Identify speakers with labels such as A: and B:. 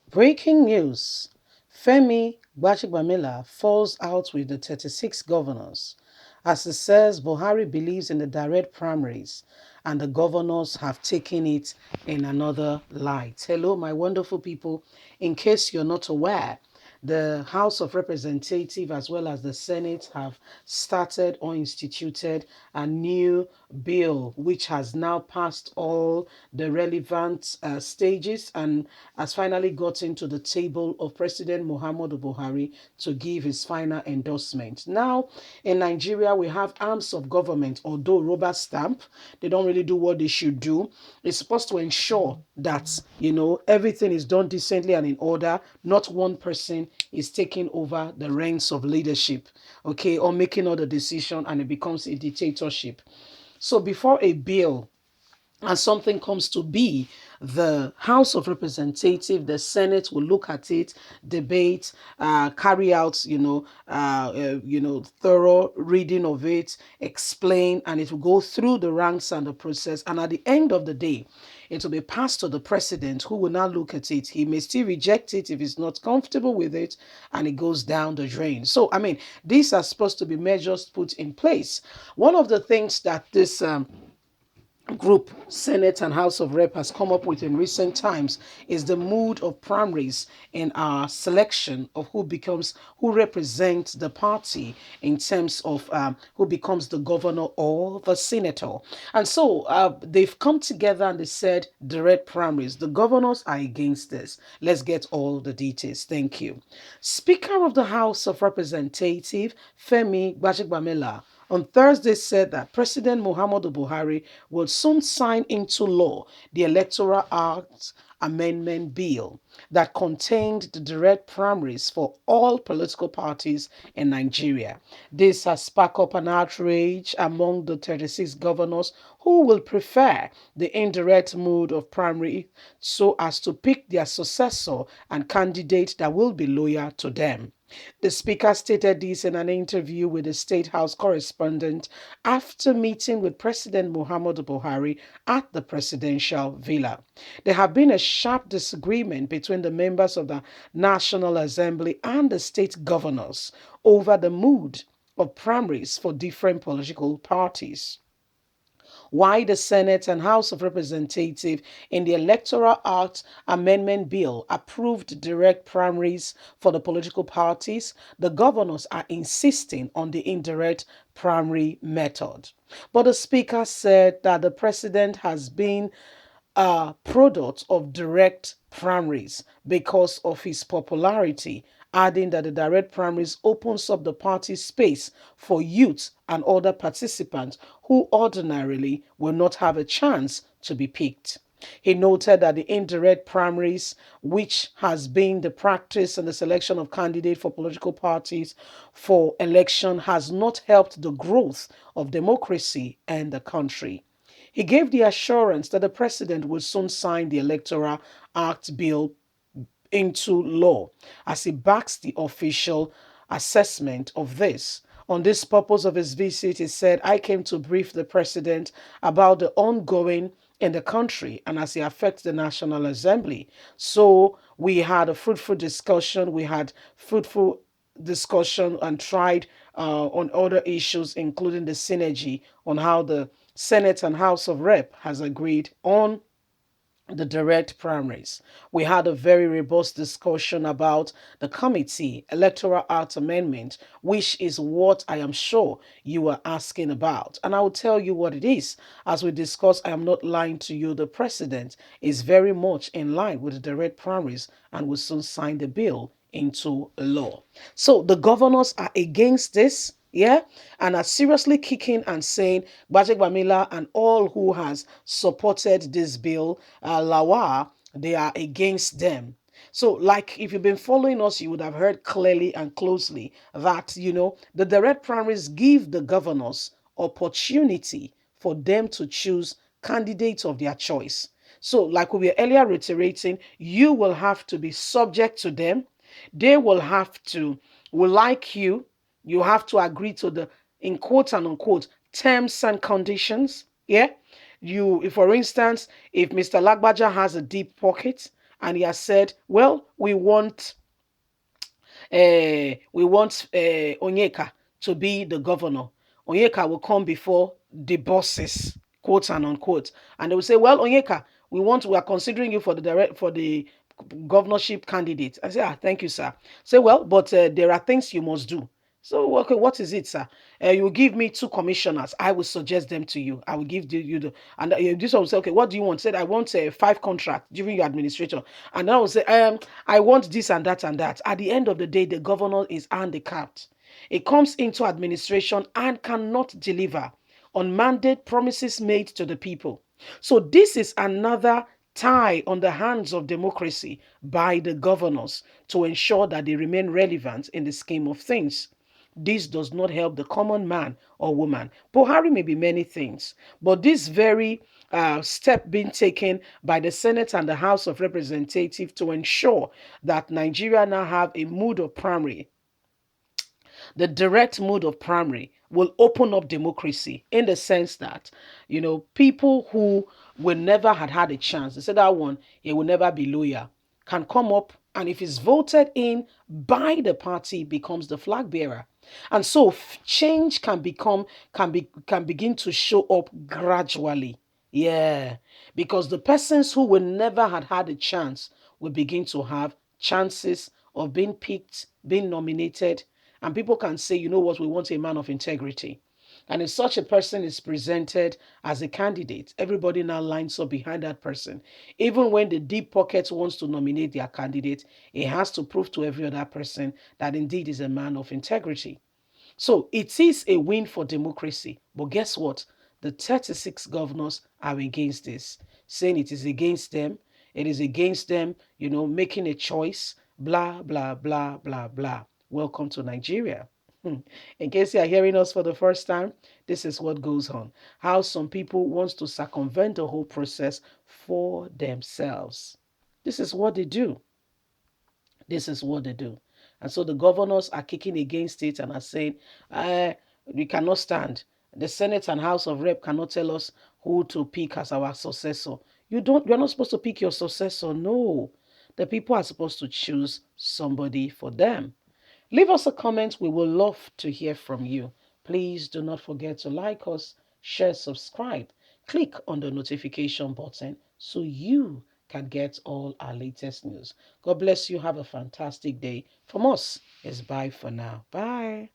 A: Breaking news. Gbajebiamila falls out with the 36 governors. As it says, Buhari believes in the direct primaries and the governors have taken it in another light. Hello, my wonderful people. In case you're not aware, the House of Representatives as well as the Senate have started or instituted a new bill which has now passed all the relevant stages and has finally gotten to the table of President Muhammadu Buhari to give his final endorsement. Now, in Nigeria, we have arms of government, although rubber stamp, they don't really do what they should do. It's supposed to ensure that, everything is done decently and in order. Not one person is taking over the reins of leadership, okay, or making all the decision and it becomes a dictatorship. So before a bill and something comes to be, the House of Representatives, the Senate will look at it, debate, carry out, thorough reading of it, explain, and it will go through the ranks and the process. And at the end of the day, it will be passed to the president, who will now look at it. He may still reject it if he's not comfortable with it, and it goes down the drain. So, these are supposed to be measures put in place. One of the things that this group, Senate and House of Rep, has come up with in recent times is the mood of primaries in our selection of who represents the party in terms of who becomes the governor or the senator. And so they've come together and they said direct primaries. The governors are against this. Let's get all the details. Thank you. Speaker of the House of Representatives, Femi Gbajebiamila, on Thursday said that President Muhammadu Buhari will soon sign into law the Electoral Act Amendment Bill that contained the direct primaries for all political parties in Nigeria. This has sparked up an outrage among the 36 governors who will prefer the indirect mode of primary so as to pick their successor and candidate that will be loyal to them. The speaker stated this in an interview with the State House correspondent after meeting with President Muhammadu Buhari at the presidential villa. There have been a sharp disagreement between the members of the National Assembly and the state governors over the mood of primaries for different political parties. Why the Senate and House of Representatives in the Electoral Act Amendment Bill approved direct primaries for the political parties, the governors are insisting on the indirect primary method. But the Speaker said that the President has been a product of direct primaries because of his popularity, adding that the direct primaries opens up the party space for youth and other participants who ordinarily will not have a chance to be picked. He noted that the indirect primaries, which has been the practice and the selection of candidates for political parties for election, has not helped the growth of democracy and the country. He gave the assurance that the president will soon sign the Electoral Act bill into law as he backs the official assessment of this. On this purpose of his visit, he said, I came to brief the president about the ongoing in the country and as it affects the National Assembly. So we had a fruitful discussion. We had fruitful discussion and tried on other issues, including the synergy on how the Senate and House of Rep has agreed on the direct primaries. We had a very robust discussion about the committee electoral act amendment, which is what I am sure you are asking about. And I will tell you what it is. As we discuss, I am not lying to you. The president is very much in line with the direct primaries and will soon sign the bill into law. So the governors are against this, yeah, and are seriously kicking and saying Gbajebiamila and all who has supported this bill, Lawa, they are against them. So, like if you've been following us, you would have heard clearly and closely that the direct primaries give the governors opportunity for them to choose candidates of their choice. So, like we were earlier reiterating, you will have to be subject to them. They will like you. You have to agree to the, in quote and unquote, terms and conditions. Yeah. If for instance, if Mr. Lagbaja has a deep pocket and he has said, well, we want Onyeka to be the governor. Onyeka will come before the bosses, quote and unquote, and they will say, "Well, Onyeka, we are considering you for the governorship candidate." I say, "Ah, thank you, sir." Say, "Well, but there are things you must do." So, okay, what is it, sir? You give me two commissioners. I will suggest them to you. I will give you the, and this one will say, okay, what do you want? Said, I want 5 contracts during your administration. And I will say, I want this and that and that. At the end of the day, the governor is handicapped. It comes into administration and cannot deliver on mandate promises made to the people. So this is another tie on the hands of democracy by the governors to ensure that they remain relevant in the scheme of things. This does not help the common man or woman. Buhari may be many things, but this very step being taken by the Senate and the House of Representatives to ensure that Nigeria now have a mood of primary, the direct mode of primary will open up democracy in the sense that, people who will never had a chance, they said that one, he will never be loyal, can come up, and if he's voted in by the party, becomes the flag bearer. And so change can begin to show up gradually. Yeah, because the persons who will never had a chance will begin to have chances of being picked, being nominated, and people can say, you know what, we want a man of integrity. And if such a person is presented as a candidate, everybody now lines up behind that person. Even when the deep pocket wants to nominate their candidate, it has to prove to every other person that indeed is a man of integrity. So it is a win for democracy. But guess what? The 36 governors are against this, saying it is against them. It is against them, making a choice, blah, blah, blah, blah, blah. Welcome to Nigeria. In case you are hearing us for the first time, this is what goes on. How some people want to circumvent the whole process for themselves. This is what they do. This is what they do. And so the governors are kicking against it and are saying, we cannot stand. The Senate and House of Rep cannot tell us who to pick as our successor. You're not supposed to pick your successor. No. The people are supposed to choose somebody for them. Leave us a comment. We will love to hear from you. Please do not forget to like us, share, subscribe. Click on the notification button so you can get all our latest news. God bless you. Have a fantastic day. From us, it's bye for now. Bye.